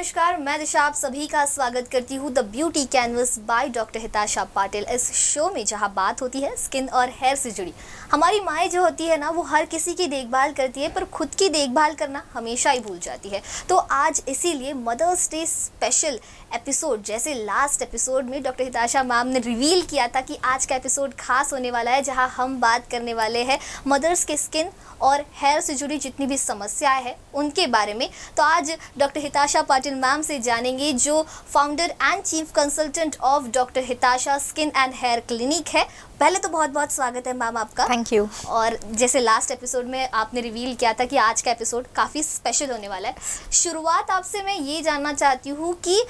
नमस्कार, मैं दिशा आप सभी का स्वागत करती हूँ the beauty canvas by doctor Hitasha Patil. इस शो में जहाँ बात होती है स्किन और हेयर से जुड़ी। हमारी माएँ जो होती है ना, वो हर किसी की देखभाल करती है पर खुद की देखभाल करना हमेशा ही भूल जाती है। तो आज इसीलिए मदर्स डे स्पेशल एपिसोड, जैसे लास्ट एपिसोड में डॉक्टर हिताशा मैम ने रिवील किया था कि आज का एपिसोड खास होने वाला है, जहाँ हम बात करने वाले हैं मदर्स के स्किन और हेयर से जुड़ी जितनी भी समस्याएं हैं उनके बारे में। तो आज डॉक्टर हिताशा पाटिल मैम से जानेंगे, जो founder and chief consultant of doctor Hitasha skin and hair clinic है। पहले तो बहुत बहुत स्वागत है मैम आपका। Thank you. और जैसे लास्ट एपिसोड में आपने रिवील किया था कि आज का एपिसोड काफ़ी स्पेशल होने वाला है। शुरुआत आपसे मैं ये जानना चाहती हूँ कि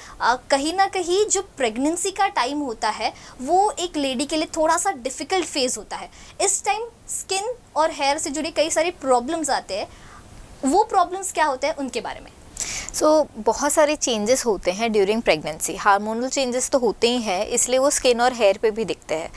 कहीं ना कहीं जो प्रेगनेंसी का टाइम होता है वो एक लेडी के लिए थोड़ा सा डिफ़िकल्ट फेज़ होता है। इस टाइम स्किन और हेयर से जुड़े कई सारे प्रॉब्लम्स आते हैं, वो प्रॉब्लम्स क्या होते हैं उनके बारे में? बहुत सारे चेंजेस होते हैं ड्यूरिंग प्रेगनेंसी। हार्मोनल चेंजेस तो होते ही हैं, इसलिए वो स्किन और हेयर पे भी दिखते हैं।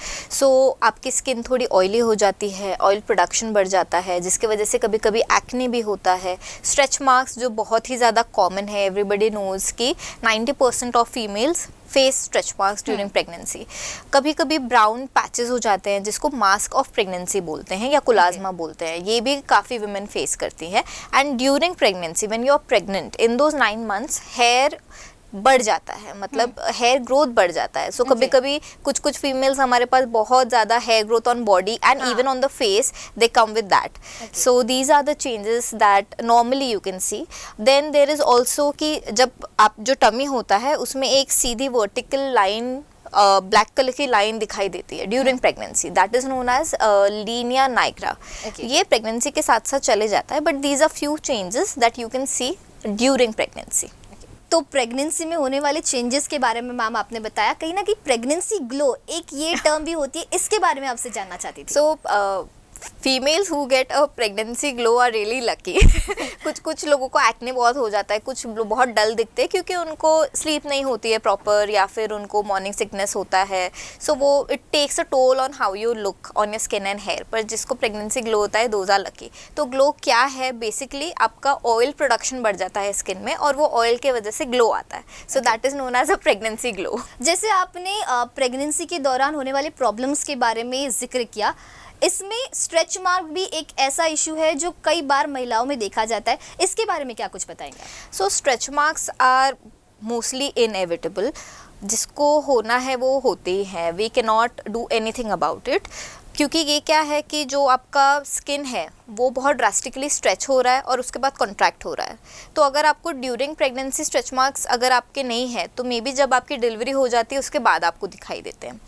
आपकी स्किन थोड़ी ऑयली हो जाती है, ऑयल प्रोडक्शन बढ़ जाता है, जिसकी वजह से कभी कभी एक्ने भी होता है। स्ट्रेच मार्क्स जो बहुत ही ज़्यादा कॉमन है, एवरीबडी नोज़ कि 90% of females face stretch marks during pregnancy. कभी कभी ब्राउन पैचेस हो जाते हैं, जिसको मास्क ऑफ प्रेगनेंसी बोलते हैं या कुलाज्मा बोलते हैं। ये भी काफ़ी वुमेन फेस करती हैं। And during pregnancy when you are pregnant, in those 9 months hair बढ़ जाता है, मतलब हेयर ग्रोथ बढ़ जाता है। कभी कभी कुछ फीमेल्स हमारे पास बहुत ज़्यादा hair growth on body and even on the face, they come with that. So these are the changes that normally you can see. Then there is also कि जब आप जो टमी होता है उसमें एक सीधी वर्टिकल लाइन, ब्लैक कलर की लाइन दिखाई देती है during pregnancy, that is known as linea nigra. ये प्रेगनेंसी के साथ साथ चले जाता है, but these are few changes that you can C during pregnancy. तो प्रेगनेंसी में होने वाले चेंजेस के बारे में मैम आपने बताया। कहीं ना कहीं प्रेगनेंसी ग्लो एक ये टर्म भी होती है, इसके बारे में आपसे जानना चाहती थी। Females who get a pregnancy glow are really lucky. कुछ लोगों को एक्ने बहुत हो जाता है, कुछ बहुत डल दिखते हैं क्योंकि उनको स्लीप नहीं होती है प्रॉपर, या फिर उनको मॉर्निंग सिकनेस होता है। वो it takes a toll on how you look on your skin and hair. पर जिसको प्रेगनेंसी ग्लो होता है, दोज आर लकी। तो ग्लो क्या है? बेसिकली आपका ऑयल प्रोडक्शन बढ़ जाता है स्किन में और वो ऑयल की वजह से ग्लो आता है। So that is known as a pregnancy glow. जैसे आपने प्रेगनेंसी के दौरान होने वाले प्रॉब्लम्स के बारे में जिक्र किया, इसमें स्ट्रेच मार्क भी एक ऐसा इशू है जो कई बार महिलाओं में देखा जाता है। इसके बारे में क्या कुछ बताएंगे? Stretch marks are mostly inevitable. जिसको होना है वो होते ही हैं, we can not do anything about it. क्योंकि ये क्या है कि जो आपका स्किन है वो बहुत ड्रास्टिकली स्ट्रेच हो रहा है और उसके बाद कॉन्ट्रैक्ट हो रहा है। तो अगर आपको ड्यूरिंग प्रेगनेंसी स्ट्रेच मार्क्स अगर आपके नहीं है, तो मे बी जब आपकी डिलीवरी हो जाती है उसके बाद आपको दिखाई देते हैं।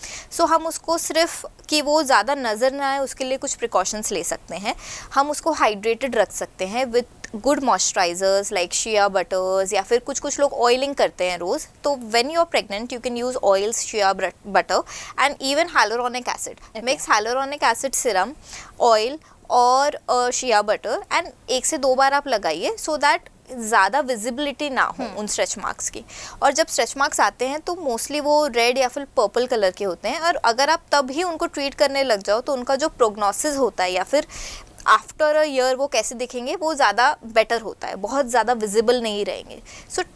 हम उसको सिर्फ कि वो ज़्यादा नज़र ना आए उसके लिए कुछ प्रिकॉशंस ले सकते हैं। हम उसको हाइड्रेटेड रख सकते हैं with good moisturisers like shea butters, या फिर कुछ लोग ऑयलिंग करते हैं रोज़। तो when you are pregnant you can use oils, shea butter and even hyaluronic acid. Mix hyaluronic acid serum, oil और शिया बटर एंड 1 से 2 बार आप लगाइए, सो दैट ज़्यादा विजिबिलिटी ना हो उन स्ट्रेच मार्क्स की। और जब स्ट्रेच मार्क्स आते हैं तो मोस्टली वो रेड या फिर पर्पल कलर के होते हैं, और अगर आप तब ही उनको ट्रीट करने लग जाओ तो उनका जो प्रोग्नोसिस होता है या फिर आफ्टर अ ईयर वो कैसे दिखेंगे वो ज़्यादा बेटर होता है, बहुत ज़्यादा विजिबल नहीं रहेंगे।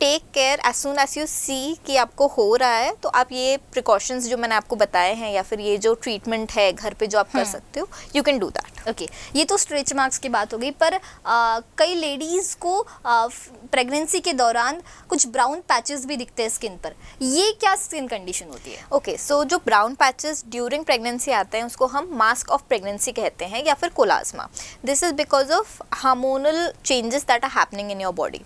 Take care as soon as you see कि आपको हो रहा है, तो आप ये प्रिकॉशंस जो मैंने आपको बताए हैं या फिर ये जो ट्रीटमेंट है घर पे जो आप कर सकते हो, you can do that. Okay, ये तो स्ट्रेच मार्क्स की बात हो गई, पर कई लेडीज़ को प्रेगनेंसी के दौरान कुछ ब्राउन पैचेस भी दिखते हैं स्किन पर। ये क्या स्किन कंडीशन होती है? ओके, जो ब्राउन पैचेस ड्यूरिंग प्रेगनेंसी आते हैं उसको हम मास्क ऑफ प्रेगनेंसी कहते हैं या फिर chloasma. This is because of hormonal changes that are happening in your body.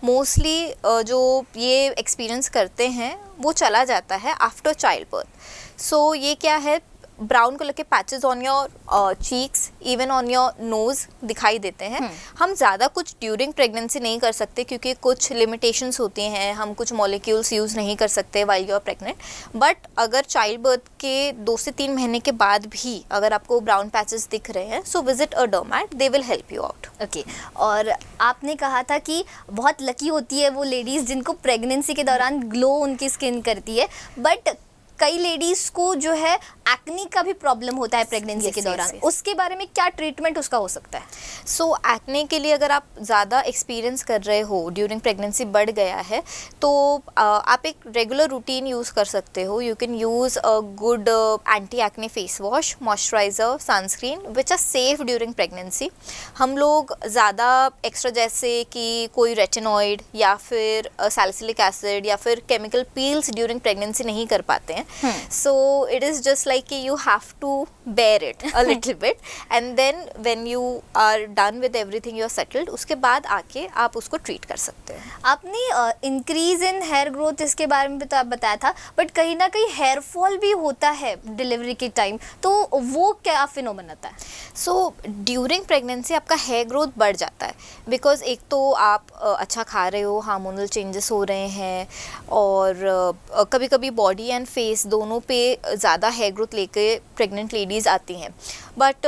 Mostly जो ये एक्सपीरियंस करते हैं वो चला जाता है आफ्टर चाइल्ड बर्थ। ये क्या है, ब्राउन कलर के patches on your cheeks, even on your nose दिखाई देते हैं। हम ज़्यादा कुछ ड्यूरिंग प्रेगनेंसी नहीं कर सकते क्योंकि कुछ लिमिटेशंस होती हैं, हम कुछ मॉलिक्यूल्स यूज़ नहीं कर सकते while you are pregnant. But अगर चाइल्ड बर्थ के 2 से 3 महीने के बाद भी अगर आपको ब्राउन पैचेस दिख रहे हैं, so visit a डर्मैट, they will help you out. Okay, और आपने कहा था कि बहुत लकी होती है वो लेडीज़ जिनको प्रेगनेंसी के दौरान ग्लो उनकी स्किन करती है, बट कई लेडीज को जो है एक्ने का भी प्रॉब्लम होता है प्रेगनेंसी Yes, के yes, दौरान, yes. उसके बारे में क्या ट्रीटमेंट उसका हो सकता है? सो एक्ने के लिए अगर आप ज़्यादा एक्सपीरियंस कर रहे हो, ड्यूरिंग प्रेगनेंसी बढ़ गया है, तो आप एक रेगुलर रूटीन यूज़ कर सकते हो. You can use a good anti acne face wash, moisturiser, sunscreen which are safe during pregnancy. हम लोग ज़्यादा एक्स्ट्रा जैसे कि कोई रेटिनॉइड या फिर सैलिसिलिक एसिड या फिर केमिकल पील्स ड्यूरिंग प्रेगनेंसी नहीं कर पाते हैं. So it is just like कि you have to bear it a little bit and then when you are done with everything, you are settled, उसके बाद आके आप उसको ट्रीट कर सकते हैं. आपने इंक्रीज इन हेयर ग्रोथ इसके बारे में भी तो आप बताया था, बट कहीं ना कहीं हेयर फॉल भी होता है डिलीवरी के टाइम, तो वो क्या फिनोमेना होता है? सो ड्यूरिंग प्रेगनेंसी आपका हेयर ग्रोथ बढ़ जाता है बिकॉज एक तो आप अच्छा खा रहे हो, हार्मोनल चेंजेस हो रहे हैं, और कभी कभी बॉडी एंड फेस दोनों पे ज़्यादा हेयर ग्रोथ लेके प्रेग्नेंट लेडीज़ आती हैं. बट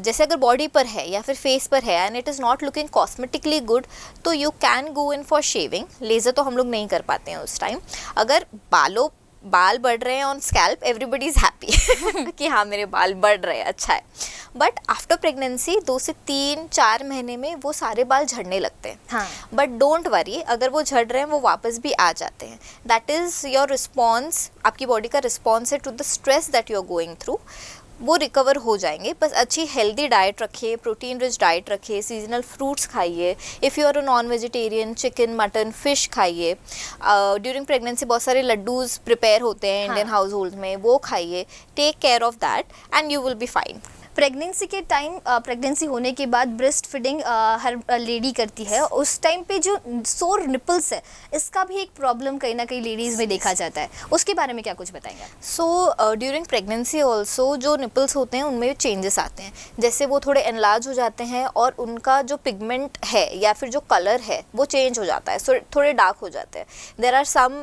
जैसे अगर बॉडी पर है या फिर फेस पर है and it is not looking cosmetically good, तो you can go in for shaving. Laser तो हम लोग नहीं कर पाते हैं उस टाइम. अगर बाल बढ़ रहे हैं on scalp, everybody is happy कि हाँ मेरे बाल बढ़ रहे हैं, अच्छा है. बट आफ्टर प्रेगनेंसी 2 से 3-4 महीने में वो सारे बाल झड़ने लगते हैं. हाँ. बट डोंट वरी, अगर वो झड़ रहे हैं वो वापस भी आ जाते हैं. दैट इज़ योर रिस्पॉन्स, आपकी बॉडी का रिस्पॉन्स है to the stress that you are going through. वो रिकवर हो जाएंगे. बस अच्छी हेल्दी डाइट रखिए, प्रोटीन रिच डाइट रखिए, सीजनल फ्रूट्स खाइए. If you are a non vegetarian, chicken, mutton, fish खाइए. ड्यूरिंग प्रेगनेंसी बहुत सारे लड्डूज प्रिपेयर होते हैं इंडियन हाउस होल्ड में, वो खाइए. Take care of that and you will be fine. Pregnancy के टाइम, प्रेगनेंसी होने के बाद ब्रेस्ट फीडिंग हर लेडी करती है, उस टाइम पे जो सोर निपल्स है, इसका भी एक प्रॉब्लम कहीं ना कहीं लेडीज़ में देखा जाता है, उसके बारे में क्या कुछ बताएंगे आप? सो ड्यूरिंग प्रेगनेंसी ऑल्सो जो निपल्स होते हैं उनमें चेंजेस आते हैं. जैसे वो थोड़े एनलार्ज हो जाते हैं और उनका जो पिगमेंट है या फिर जो कलर है वो चेंज हो जाता है. सो थोड़े डार्क हो जाते हैं. देर आर सम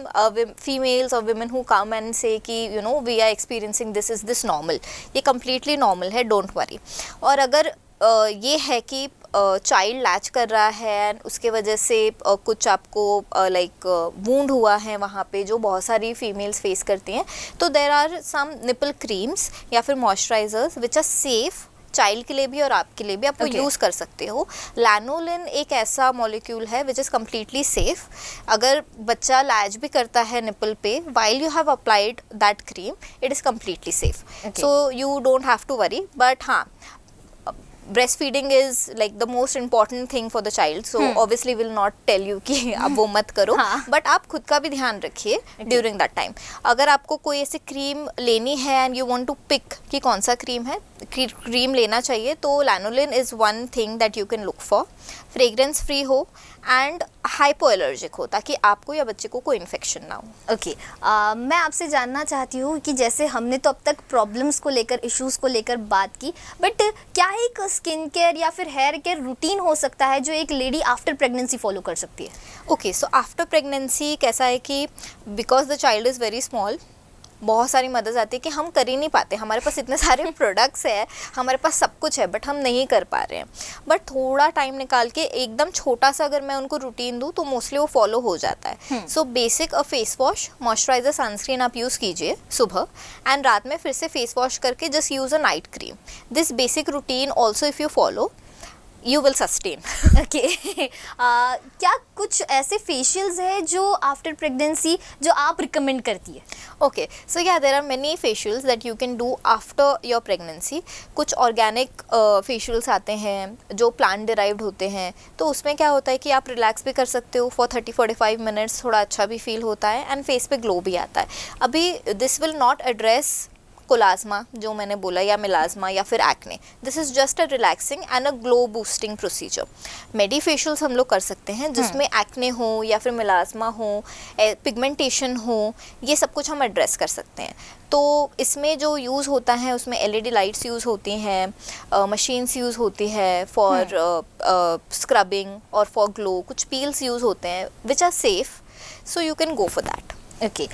फीमेल्स और women who come and say कि you know we are experiencing this, is this normal. ये कम्प्लीटली नॉर्मल है, डोंट वरी. और अगर ये है कि चाइल्ड लैच कर रहा है एंड उसके वजह से कुछ आपको लाइक वूंड हुआ है वहाँ पे, जो बहुत सारी फीमेल्स फेस करती हैं, तो there are some nipple creams या फिर moisturisers which are safe child के लिए भी और आपके लिए भी. आप वो यूज़ कर सकते हो. लैनोलिन एक ऐसा मॉलिक्यूल है विच इज़ कम्प्लीटली सेफ. अगर बच्चा लैच भी करता है निपल पे while you have applied that cream, it is completely safe. So you don't have to worry. But हाँ, breastfeeding is like the most important thing for the child, so obviously will not tell you कि आप वो मत करो. But आप खुद का भी ध्यान रखिए ड्यूरिंग दैट टाइम. अगर आपको कोई ऐसी क्रीम लेनी है and you want to pick कि कौन सा क्रीम है, क्रीम लेना चाहिए, तो lanolin is one thing that you can look for. Fragrance free हो एंड हाइपो एलर्जिक हो, ताकि आपको या बच्चे को कोई इन्फेक्शन ना हो. ओके. मैं आपसे जानना चाहती हूँ कि जैसे हमने तो अब तक प्रॉब्लम्स को लेकर, इश्यूज़ को लेकर बात की, बट क्या एक स्किन केयर या फिर हेयर केयर रूटीन हो सकता है जो एक लेडी आफ्टर प्रेगनेंसी फॉलो कर सकती है? ओके, सो आफ्टर प्रेगनेंसी कैसा है कि because the child is very small, बहुत सारी मदद आती है कि हम कर ही नहीं पाते. हमारे पास इतने सारे प्रोडक्ट्स हैं, हमारे पास सब कुछ है, बट हम नहीं कर पा रहे हैं. बट थोड़ा टाइम निकाल के एकदम छोटा सा अगर मैं उनको रूटीन दूँ तो मोस्टली वो फॉलो हो जाता है. So basic face wash, moisturiser, sunscreen आप यूज़ कीजिए सुबह, एंड रात में फिर से फेस वॉश करके just use a night cream. This basic routine also if you follow you will sustain. Okay. क्या कुछ ऐसे फेशियल्स हैं जो आफ्टर प्रेगनेंसी जो आप रिकमेंड करती है? Okay, so yeah, there are many facials that you can do after your pregnancy. कुछ ऑर्गेनिक फेशियल्स आते हैं जो प्लांट डिराइव्ड होते हैं, तो उसमें क्या होता है कि आप रिलैक्स भी कर सकते हो फॉर 30-45 मिनट्स. थोड़ा अच्छा भी फील होता है एंड फेस पे ग्लो भी आता है. अभी this will not address chloasma जो मैंने बोला, या मिलाज्मा, या फिर acne. This is just a relaxing and a glow boosting procedure. Medifacials हम लोग कर सकते हैं जिसमें एक्ने हो या फिर मिलाज्मा हो, पिगमेंटेशन हो, ये सब कुछ हम एड्रेस कर सकते हैं. तो इसमें जो यूज़ होता है उसमें LED लाइट्स यूज़ होती हैं, मशीन्स यूज़ होती है फॉर स्क्रबिंग और फॉर ग्लो. कुछ पील्स यूज़ होते हैं which are safe, so you can go for that. Okay.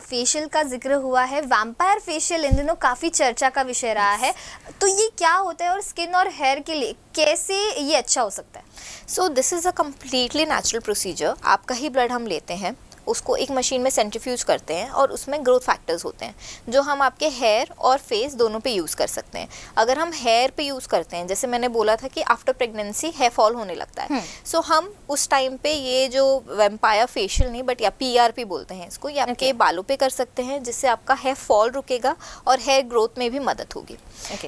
Facial का जिक्र हुआ है, वैम्पायर फेशियल इन दिनों काफ़ी चर्चा का विषय रहा है, तो ये क्या होता है और स्किन और हेयर के लिए कैसे ये अच्छा हो सकता है? So this is a completely natural procedure. आपका ही ब्लड हम लेते हैं, उसको एक मशीन में सेंट्रीफ्यूज करते हैं और उसमें ग्रोथ फैक्टर्स होते हैं जो हम आपके हेयर और फेस दोनों पे यूज़ कर सकते हैं। अगर हम हेयर पे यूज़ करते हैं, जैसे मैंने बोला था कि आफ्टर प्रेगनेंसी हेयर फॉल होने लगता है, सो हम उस टाइम पे ये जो वेम्पायर फेशियल नहीं बट या PRP बोलते हैं इसको, ये आपके बालों पे कर सकते हैं, जिससे आपका हेयर फॉल रुकेगा और हेयर ग्रोथ में भी मदद होगी।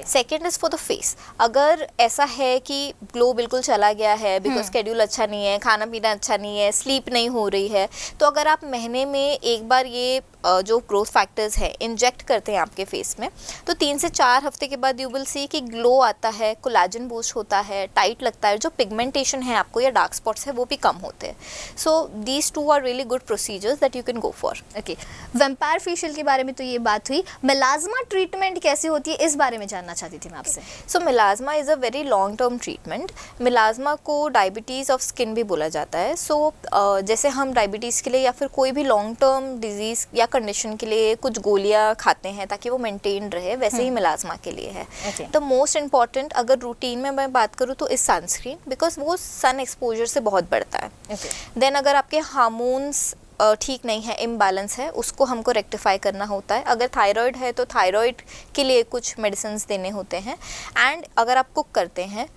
Second is for the face. अगर ऐसा है कि ग्लो बिल्कुल चला गया है बिकॉज शेड्यूल अच्छा नहीं है, खाना पीना अच्छा नहीं है, स्लीप नहीं हो रही है, तो अगर आप महीने में एक बार ये जो ग्रोथ फैक्टर्स है इंजेक्ट करते हैं आपके फेस में, तो 3 से 4 हफ्ते के बाद यू विल सी कि ग्लो आता है, कोलाजन बूस्ट होता है, टाइट लगता है, जो पिगमेंटेशन है आपको या डार्क स्पॉट्स है वो भी कम होते हैं। So these 2 are really good procedures that you can go for. Okay, vampire facial के बारे में तो ये बात हुई, मेलाज्मा ट्रीटमेंट कैसे होती है इस बारे में जानना चाहती थी मैं आपसे। So melasma is a very long term treatment. Melasma को डायबिटीज़ ऑफ स्किन भी बोला जाता है। सो जैसे हम डायबिटीज़ के लिए या फिर कोई भी लॉन्ग टर्म डिजीज़ या कंडीशन के लिए कुछ गोलियां खाते हैं ताकि वो मेंटेन रहे, वैसे ही मेलाज्मा के लिए है। तो मोस्ट इम्पॉर्टेंट अगर रूटीन में मैं बात करूँ तो इस सनस्क्रीन, बिकॉज वो सन एक्सपोजर से बहुत बढ़ता है। देन अगर आपके हार्मोन्स ठीक नहीं है, इम्बैलेंस है, उसको हमको रेक्टिफाई करना होता है। अगर थायराइड है तो थायराइड के लिए कुछ मेडिसिन देने होते हैं। एंड अगर आप कुक करते हैं,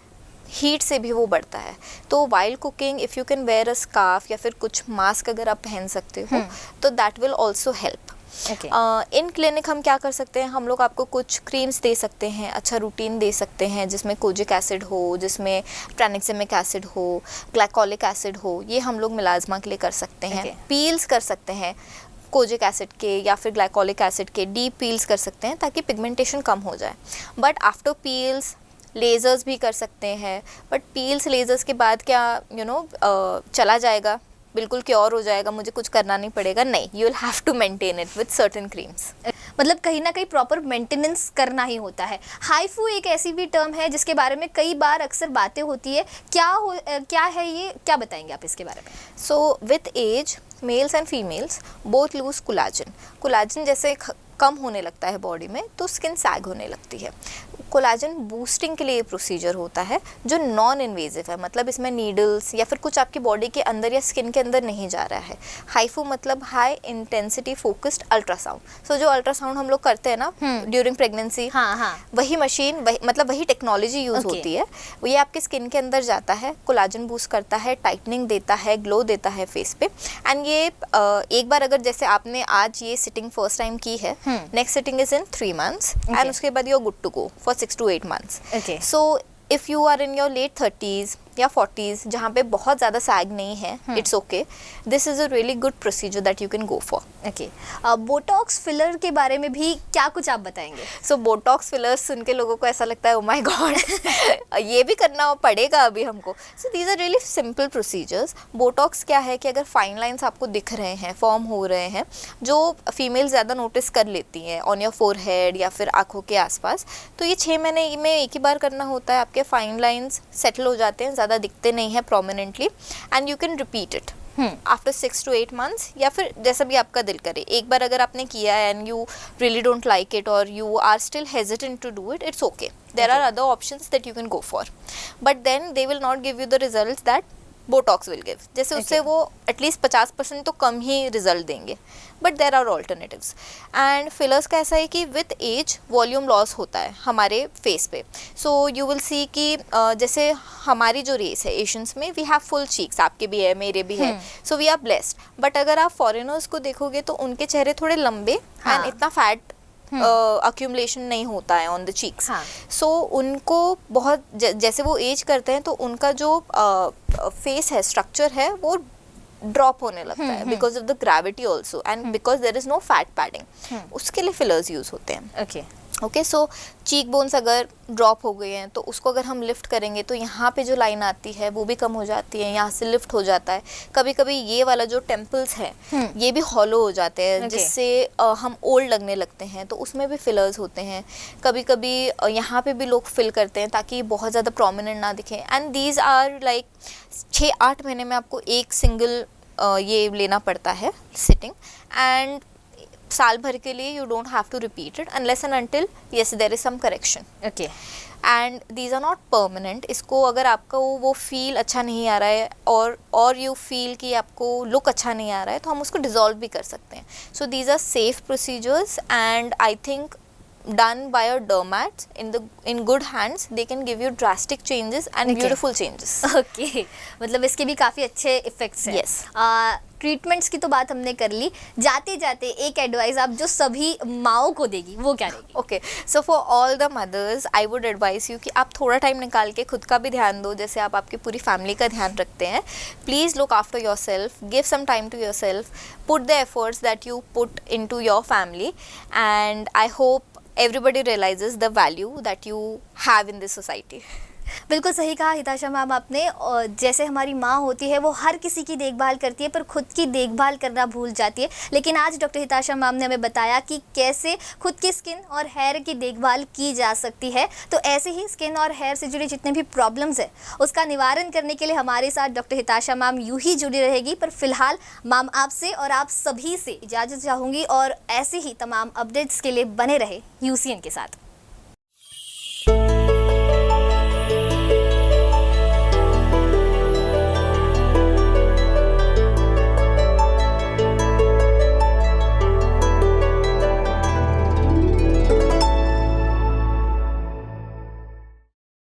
हीट से भी वो बढ़ता है, तो while cooking if you can wear a scarf या फिर कुछ मास्क अगर आप पहन सकते हो तो that will also help. In clinic हम क्या कर सकते हैं, हम लोग आपको कुछ क्रीम्स दे सकते हैं, अच्छा रूटीन दे सकते हैं जिसमें कोजिक एसिड हो, जिसमें ट्रानिक्सिमिक एसिड हो, ग्लाइकोलिक एसिड हो, ये हम लोग मेलाज्मा के लिए कर सकते हैं। पील्स कर सकते हैं कोजिक एसिड के या फिर ग्लाइकोलिक एसिड के, डीप पील्स कर सकते हैं ताकि पिगमेंटेशन कम हो जाए। बट आफ्टर पील्स लेज़र्स भी कर सकते हैं, बट पील्स लेज़र्स के बाद क्या चला जाएगा, बिल्कुल क्योर हो जाएगा, मुझे कुछ करना नहीं पड़ेगा, नहीं, you will have to maintain it with certain creams. मतलब कहीं ना कहीं प्रॉपर मेंटेनेंस करना ही होता है। हाइफू एक ऐसी भी टर्म है जिसके बारे में कई बार अक्सर बातें होती है, क्या है ये, क्या बताएंगे आप इसके बारे में? So with age males and females both lose collagen. Collagen जैसे कम होने लगता है बॉडी में तो स्किन सैग होने लगती है। कोलाजन बूस्टिंग के लिए प्रोसीजर होता है जो नॉन इन्वेजिव है, मतलब इसमें नीडल्स या फिर कुछ आपकी बॉडी के अंदर या स्किन के अंदर नहीं जा रहा है। हाइफू मतलब हाई इंटेंसिटी फोकस्ड अल्ट्रासाउंड। सो जो अल्ट्रासाउंड हम लोग करते हैं ना ड्यूरिंग प्रेगनेंसी, वही मशीन मतलब वही टेक्नोलॉजी यूज होती है। वो ये आपके स्किन के अंदर जाता है, कोलाजन बूस्ट करता है, टाइटनिंग देता है, ग्लो देता है फेस पे। एंड ये एक बार अगर जैसे आपने आज ये सिटिंग फर्स्ट टाइम की है, next sitting is in 3 months and उसके बाद you are good to go for 6 to 8 months. So if you are in your late 30s या 40s जहाँ पे बहुत ज़्यादा सैग नहीं है, it's okay, this is a really good procedure that you can go for. Okay, Botox filler के बारे में भी क्या कुछ आप बताएंगे? सो बोटॉक्स फिलर्स सुन के लोगों को ऐसा लगता है ओ माय गॉड ये भी करना पड़ेगा अभी हमको। So these are really simple procedures. Botox क्या है कि अगर फाइन लाइन्स आपको दिख रहे हैं, फॉर्म हो रहे हैं, जो फीमेल ज़्यादा नोटिस कर लेती हैं ऑन योर फोरहेड या फिर आँखों के आसपास, तो ये 6 महीने में एक ही बार करना होता है। आपके फाइन लाइन्स सेटल हो जाते हैं, ज़्यादा दिखते नहीं है prominently, and you can repeat it after 6 to 8 months या फिर जैसा भी आपका दिल करे। एक बार अगर आपने किया है and you really don't like it और you are still hesitant to do it, it's okay, there are other options that you can go for, but then they will not give you the results that Botox will give. जैसे उससे वो at least 50% तो कम ही result देंगे, but there are alternatives. And fillers का ऐसा है कि विथ एज वॉल्यूम लॉस होता है हमारे फेस पे। सो यू विल सी कि जैसे हमारी जो रेस है एशियंस में, वी हैव फुल चीक्स, आपके भी है, मेरे भी है, so we are blessed. But अगर आप फॉरेनर्स को देखोगे तो उनके चेहरे थोड़े लंबे एंड इतना फैट अक्यूमुलेशन नहीं होता है ऑन द चीक्स। सो उनको बहुत जैसे वो एज करते हैं तो उनका जो फेस है, स्ट्रक्चर है, वो ड्रॉप होने लगता है because of the gravity also and because there is no fat padding. उसके लिए फिलर्स यूज होते हैं। ओके, सो चीक बोन्स अगर ड्रॉप हो गए हैं तो उसको अगर हम लिफ्ट करेंगे तो यहाँ पे जो लाइन आती है वो भी कम हो जाती है, यहाँ से लिफ्ट हो जाता है। कभी कभी ये वाला जो टेम्पल्स है ये भी हॉलो हो जाते हैं, जिससे हम ओल्ड लगने लगते हैं, तो उसमें भी फिलर्स होते हैं। कभी कभी यहाँ पे भी लोग फिल करते हैं ताकि बहुत ज़्यादा प्रोमिनेंट ना दिखे। एंड दीज आर लाइक 6-8 महीने में आपको एक सिंगल ये लेना पड़ता है सिटिंग, एंड साल भर के लिए you don't have to repeat it unless and until yes there is some correction okay and these are not permanent. इसको अगर आपका वो फील अच्छा नहीं आ रहा है और यू फील कि आपको लुक अच्छा नहीं आ रहा है तो हम उसको डिज़ोल्व भी कर सकते हैं. So these are safe procedures and I think done by a dermat in good hands they can give you drastic changes and Okay. beautiful changes. Okay मतलब इसके भी काफ़ी अच्छे इफ़ेक्ट्स हैं. Yes. ट्रीटमेंट्स की तो बात हमने कर ली. जाते जाते एक एडवाइस आप जो सभी माओं को देगी वो क्या रहेगी? Okay so for all the mother's I would advise you कि आप थोड़ा टाइम निकाल के खुद का भी ध्यान दो जैसे आप आपकी पूरी फैमिली का ध्यान रखते हैं. Please look after yourself, give some time to yourself, put the efforts that you put into your family and I hope everybody realizes the value that you have in this society. बिल्कुल सही कहा Hitasha ma'am आपने. और जैसे हमारी माँ होती है वो हर किसी की देखभाल करती है पर खुद की देखभाल करना भूल जाती है. लेकिन आज डॉक्टर हिताशा मैम ने हमें बताया कि कैसे खुद की स्किन और हेयर की देखभाल की जा सकती है. तो ऐसे ही स्किन और हेयर से जुड़ी जितने भी प्रॉब्लम्स है उसका निवारण करने के लिए हमारे साथ डॉक्टर हिताशा मैम यूँ ही जुड़ी रहेगी. पर फिलहाल मैम आपसे और आप सभी से इजाज़त चाहूँगी और ऐसे ही तमाम अपडेट्स के लिए बने रहे UCN के साथ.